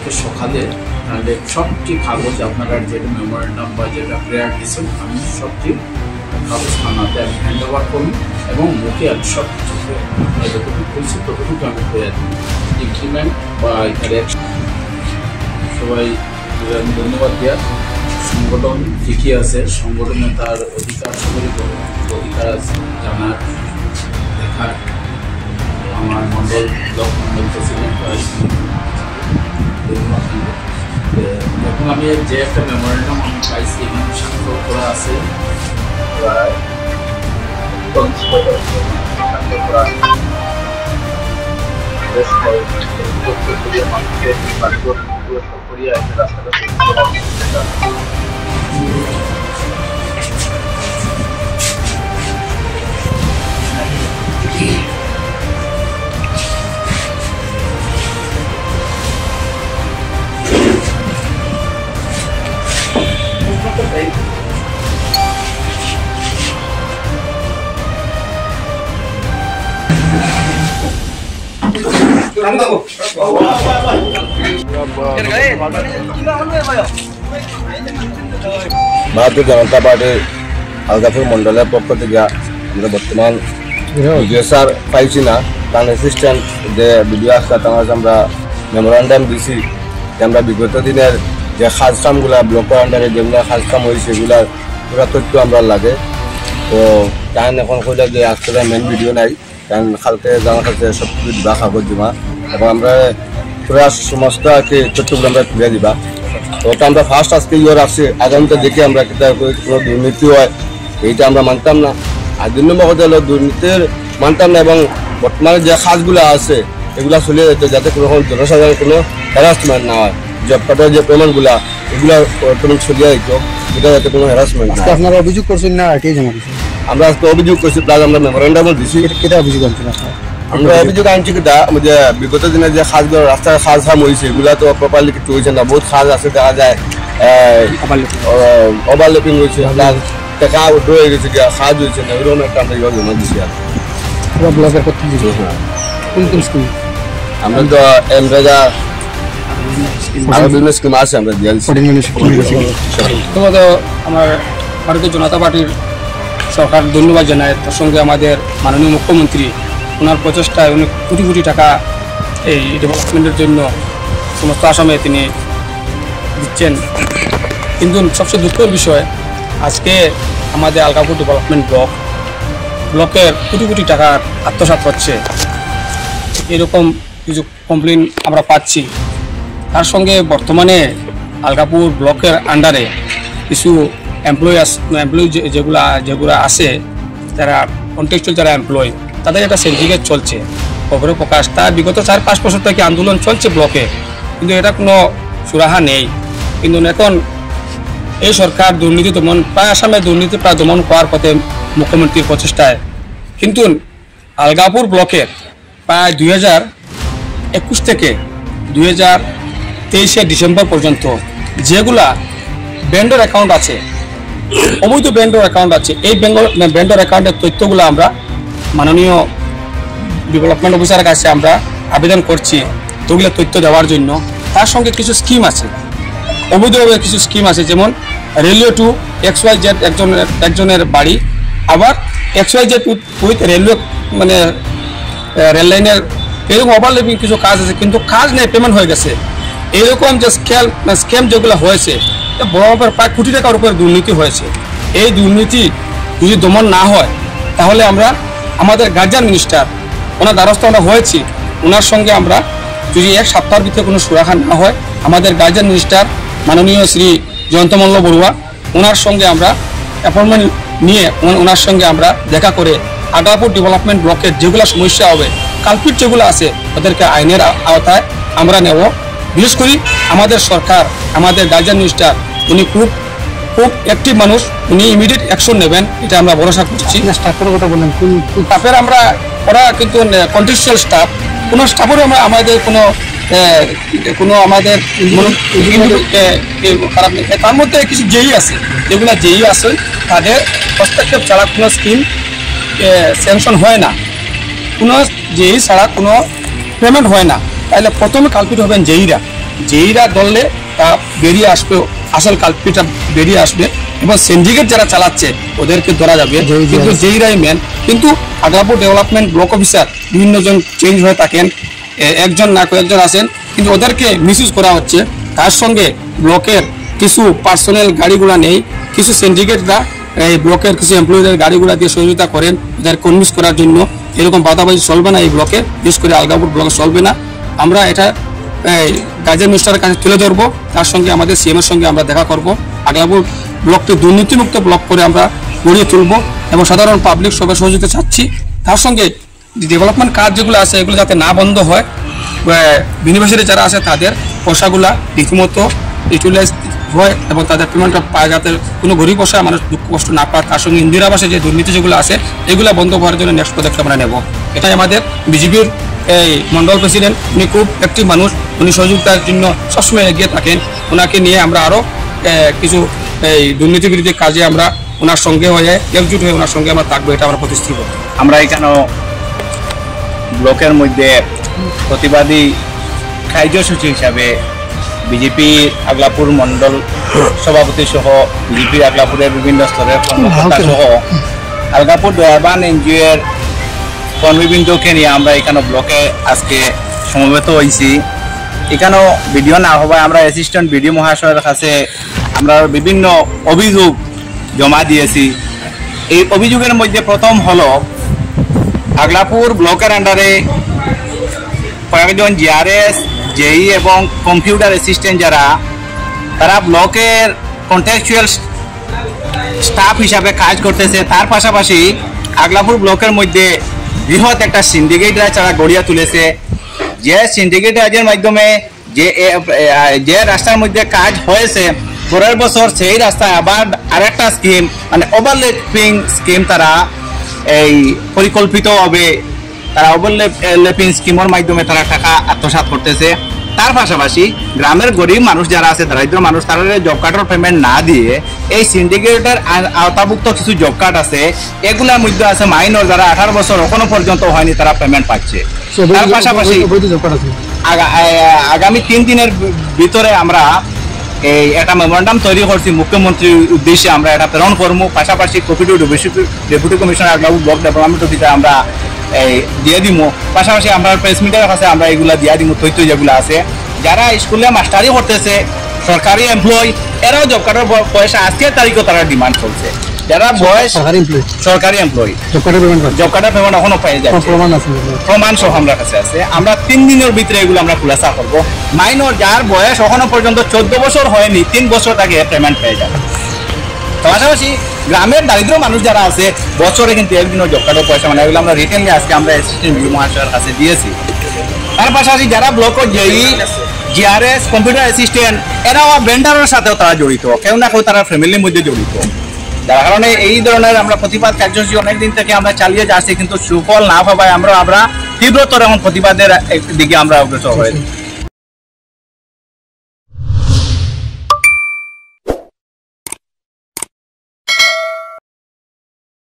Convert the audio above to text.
আজকে সকালে তাহলে সবটি কাগজ আপনারা যেটা মেমোরেন্ডাম বা যেটা প্রেয়ার দিয়েছেন আমি সবটি কাগজ থানাতে আমি হ্যান্ড ওভার করি এবং মুখে আমি সব কিছু যতটুকু বলছি ততটুকু আমি প্রেয়ার দিই ইমপ্লিমেন্ট বা এখানে সবাই ধন্যবাদ দেওয়ার সংগঠন ঠিকই আছে সংগঠনে তার অধিকার সবারই অধিকার আছে জানার দেখার আমার মন্ডল ব্লক মন্ডল প্রেসিডেন্ট এখন আমি যে একটা মেমোরেন্ডাম আমি পাইছি এখানে স্বাক্ষর করা আছে প্রায় 50 করা भारतीय जनता पार्टी अलगापुर मंडल पक्ष बर्तमान विजय सर पाई ना असिस्टेंट विडियो आसला मेमोरेंडाम दी विगत दिन खाज कामगुला ब्लकर आंडारे जेगुला खाज काम होगुलार पूरा तथ्य लागे तो तान एन कल आज मेन भिडिओ नाई कारण खालते जाना खालते सब कुछ दिबा कागज दिमा पूरा समस्त तथ्य तुले दिबा तो फार्स्ट आज के इयर आसे आगामी देखे दुर्नीति है मानताम ना और 2 नम्बर कथा दुर्नीतिर मानताम ना बर्तमान जो खाजगुला आगुला चलिए जाते जनसाधारण हेरासमेंट ना जब कार्डर जो पेमेंटगुला एगुला चलिए जाते हेरासमेंट अभियोग আমরা আজকে অভিযোগ করছি প্লাস আমরা মেমোরেন্ডামও দিছি কেটা অভিযোগ আনছেন আমরা অভিযোগ আনছি কি যে বিগত দিনে যে খাজগুলো রাস্তার খাজ হাম হয়েছে এগুলা তো প্রপারলি কিছু হয়েছে না বহুত খাজ আছে দেখা যায় ওভারল্যাপিং হয়েছে প্লাস টাকা উঠে হয়ে গেছে খাজ হয়েছে না এরকম একটা আমরা ইয়ে জমা দিছি আর পুরো ব্লকের কত দিছি কোন কোন স্কিম আমরা তো এমরেগা আর বিভিন্ন স্কিম আছে আমরা দিয়েছি তো আমার ভারতীয় জনতা পার্টির সরকার ধন্যবাদ জানায় তার সঙ্গে আমাদের মাননীয় মুখ্যমন্ত্রী ওনার প্রচেষ্টায় উনি কোটি কোটি টাকা এই ডেভেলপমেন্টের জন্য সমস্ত আসামে তিনি দিচ্ছেন কিন্তু সবচেয়ে দুঃখের বিষয় আজকে আমাদের আলগাপুর ডেভেলপমেন্ট ব্লকের কোটি কোটি টাকা আত্মসাৎ হচ্ছে এরকম কিছু কমপ্লেন আমরা পাচ্ছি তার সঙ্গে বর্তমানে আলগাপুর ব্লকের আন্ডারে কিছু এমপ্লয়ি যেগুলো আছে যারা কন্টেক্সচুয়াল যারা এমপ্লয়ি তাদের একটা সিন্ডিকেট চলছে খবরে প্রকাশ তার বিগত 4-5 বছর থেকে আন্দোলন চলছে ব্লকে কিন্তু এটা কোনো সুরাহা নেই কিন্তু এখন এই সরকার দুর্নীতি দমন প্রায় আসামে দুর্নীতি প্রায় দমন করার পথে মুখ্যমন্ত্রীর প্রচেষ্টায় কিন্তু আলগাপুর ব্লকের প্রায় 2021 থেকে 2023 ডিসেম্বর পর্যন্ত যেগুলা ভেন্ডর অ্যাকাউন্ট আছে অবৈধ ভেন্ডর অ্যাকাউন্ট আছে এই ভেন্ডর অ্যাকাউন্টের তথ্যগুলো আমরা মাননীয় ডেভেলপমেন্ট অফিসারের কাছে আমরা আবেদন করছি ওগুলো তথ্য দেওয়ার জন্য তার সঙ্গে কিছু স্কিম আছে অবৈধভাবে কিছু স্কিম আছে যেমন রেলওয়ে টু XYZ একজনের বাড়ি আবার XYZ উইথ রেলওয়ে মানে রেল লাইনের এরকম ওভারল্যাপিং কিছু কাজ আছে কিন্তু কাজ নেই পেমেন্ট হয়ে গেছে এইরকম যে স্ক্যাম যেগুলো হয়েছে বড় প্রায় কোটি টাকার উপরে দুর্নীতি হয়েছে এই দুর্নীতি যদি দমন না হয় তাহলে আমরা আমাদের গার্জিয়ান মিনিস্টার ওনার দ্বারস্থ আমরা হয়েছি ওনার সঙ্গে আমরা যদি 1 সপ্তাহের ভিতরে কোনো সুরাহা না হয় আমাদের গার্জিয়ান মিনিস্টার মাননীয় শ্রী জয়ন্ত মল্ল বড়ুয়া ওনার সঙ্গে আমরা অ্যাপয়েন্টমেন্ট নিয়ে ওনার সঙ্গে আমরা দেখা করে আলগাপুর ডেভেলপমেন্ট ব্লকের যেগুলো সমস্যা হবে কালপিট যেগুলো আছে ওদেরকে আইনের আওতায় আমরা নেব বিশেষ করে আমাদের সরকার আমাদের গার্জিয়ান মিনিস্টার উনি খুব অ্যাক্টিভ মানুষ উনি ইমিডিয়েট অ্যাকশন নেবেন এটা আমরা ভরসা করছি স্টাফের কথা বললেন স্টাফের আমরা ওরা কিন্তু কন্টেক্সচুয়াল স্টাফ কোনো স্টাফেরও আমাদের কোনো আমাদের খারাপ নেই তার মধ্যে কিছু যেই আছে যেগুলো যেই আছে তাদের হস্তক্ষেপ ছাড়া কোনো স্কিম স্যাংশন হয় না কোনো যেই ছাড়া কোনো পেমেন্ট হয় না তাহলে প্রথমে কালপিট হবেন যেইরা যেইরা ধরলে তা বেরিয়ে আসবে, আসল কালপিটা বেরিয়ে আসবে এবং সিন্ডিকেট যারা চালাচ্ছে ওদেরকে ধরা যাবে, কিন্তু যেইরাই মেন। কিন্তু আগলাপুর ডেভেলপমেন্ট ব্লক অফিসার বিভিন্ন জন চেঞ্জ হয়ে থাকেন, একজন না কয়েকজন আছেন, কিন্তু ওদেরকে মিসইউজ করা হচ্ছে। তার সঙ্গে ব্লকের কিছু পার্সোনাল গাড়িগুলা নেই, কিছু সিন্ডিকেটরা এই ব্লকের কিছু এমপ্লয়ীদের গাড়িগুলা দিয়ে সহযোগিতা করেন ওদের কনভিন্স করার জন্য। এরকম বাধাবাজি চলবে না এই ব্লকে, বিশেষ করে আলগাপুর ব্লকে চলবে না। আমরা এটা গার্জিয়ান মিনিস্টারের কাছে তুলে ধরবো, তার সঙ্গে আমাদের সিএমের সঙ্গে আমরা দেখা করব। আগলাপুর ব্লকটি দুর্নীতিমুক্ত ব্লক করে আমরা গড়িয়ে তুলব এবং সাধারণ পাবলিক সবাই সহযোগিতা চাচ্ছি। তার সঙ্গে ডেভেলপমেন্ট কাজ যেগুলো আছে এগুলো যাতে না বন্ধ হয়, বেনিফিশিয়ারি যারা আছে তাদের পয়সাগুলা রীতিমতো ইউটিলাইজ হয় এবং তাদের পেমেন্টটা পায়, যাতে কোনো গরিব পয়সা মানুষ দুঃখ কষ্ট না পায়। তার সঙ্গে ইন্দিরা আবাসে যে দুর্নীতি যেগুলো আছে এগুলো বন্ধ করার জন্য নেক্সট পদক্ষেপ আমরা নেব। এটাই আমাদের বিজেপির এই মন্ডল প্রেসিডেন্ট, উনি খুব একটি মানুষ, উনি সহযোগিতার জন্য সবসময় এগিয়ে থাকেন। ওনাকে নিয়ে আমরা আরও কিছু এই দুর্নীতি বিরোধী কাজে আমরা ওনার সঙ্গে হয়ে একজুট হয়ে ওনার সঙ্গে আমরা থাকবো, এটা আমরা প্রতিশ্রুতি করব। আমরা এখানে ব্লকের মধ্যে প্রতিবাদী কার্যসূচি হিসাবে বিজেপি আগলাপুর মন্ডল সভাপতি সহ বিজেপি আগলাপুরের বিভিন্ন স্তরের কর্মকর্তা সহ আগলাপুর দয়াবান এনজিও এর কর্মীবৃন্দকে নিয়ে আমরা এখানে ব্লকে আজকে সমবেত হয়েছি। এখানেও ভিডিও না হওয়ায় আমরা অ্যাসিস্ট্যান্ট বিডিও মহাশয়ের কাছে আমরা বিভিন্ন অভিযোগ জমা দিয়েছি। এই অভিযোগের মধ্যে প্রথম হলো আগলাপুর ব্লকের আন্ডারে কয়েকজন জিআরএস, জেই এবং কম্পিউটার অ্যাসিস্ট্যান্ট যারা তারা ব্লকের কন্ট্রাকচুয়াল স্টাফ হিসাবে কাজ করতেছে। তার পাশাপাশি আগলাপুর ব্লকের মধ্যে বৃহৎ একটা সিন্ডিকেট রাজ তারা গড়িয়া তুলেছে, যে সিন্ডিকেট রাজের মাধ্যমে যে রাস্তার মধ্যে কাজ হয়েছে পরের বছর সেই রাস্তায় আবার আরেকটা স্কিম মানে ওভারল্যাপিং স্কিম তারা এই পরিকল্পিতভাবে তারা ওভারল্যাপিং স্কিমের মাধ্যমে তারা টাকা আত্মসাৎ করতেছে। তার পাশাপাশি গ্রামের গরিব মানুষ যারা আছে, দরিদ্র মানুষ, তারা জব কার্ডের পেমেন্ট না দিয়ে এই সিন্ডিকেটের আওতাভুক্ত কিছু জব কার্ড আছে, এগুলোর মধ্যে আছে মাইনর যারা 18 বছর এখনো পর্যন্ত হয়নি তারা পেমেন্ট পাচ্ছে। তার পাশাপাশি আগামী 3 দিনের ভিতরে আমরা এই একটা মেমোরেন্ডাম তৈরি করছি, মুখ্যমন্ত্রীর উদ্দেশ্যে আমরা এটা প্রেরণ করবো। পাশাপাশি deputy commissioner Aglapur block development অফিসে আমরা এই দিয়ে দিব। পাশাপাশি আমরা প্রেস মিডিয়ার কাছে আমরা এগুলা দিয়ে দিব, তথ্য যেগুলো আছে। যারা স্কুলে মাস্টারি করতেছে, সরকারি এমপ্লয়, এরাও জব কার্ডের পয়সা আজকের তারিখও তারা ডিমান্ড করছে। যারা বয়স সরকারি এমপ্লয় জব কার্ডের পেমেন্ট এখনো পেয়ে যাচ্ছে, প্রমাণ সহ আমরা কাছে আছে। আমরা 3 দিনের ভিতরে এগুলো আমরা খুলাসা করবো। মাইনর যার বয়স এখনো পর্যন্ত 14 বছর হয়নি, 3 বছর তাকে পেমেন্ট পেয়ে যাবে। পাশাপাশি গ্রামের দারিদ্র মানুষ যারা আছে বছরে কিন্তু একদিনও জব কার্ডের পয়সা মানে এগুলো আমরা রিটেনলি আজকে আমরা অ্যাসিস্ট্যান্ট বিডিও মহাশয়ের কাছে দিয়েছি। তার পাশাপাশি যারা ব্লকের জেই, জিআরএস, কম্পিউটার অ্যাসিস্ট্যান্ট, এরাও ভেন্ডারের সাথেও তারা জড়িত, কেউ না কেউ তারা ফ্যামিলির মধ্যে জড়িত। যার কারণে এই ধরনের আমরা প্রতিবাদ কার্যসূচি অনেকদিন থেকে আমরা চালিয়ে যাচ্ছি, কিন্তু সুফল না পাওয়ায় আমরা তীব্রতর এখন প্রতিবাদের দিকে আমরা অগ্রসর হয়েছি।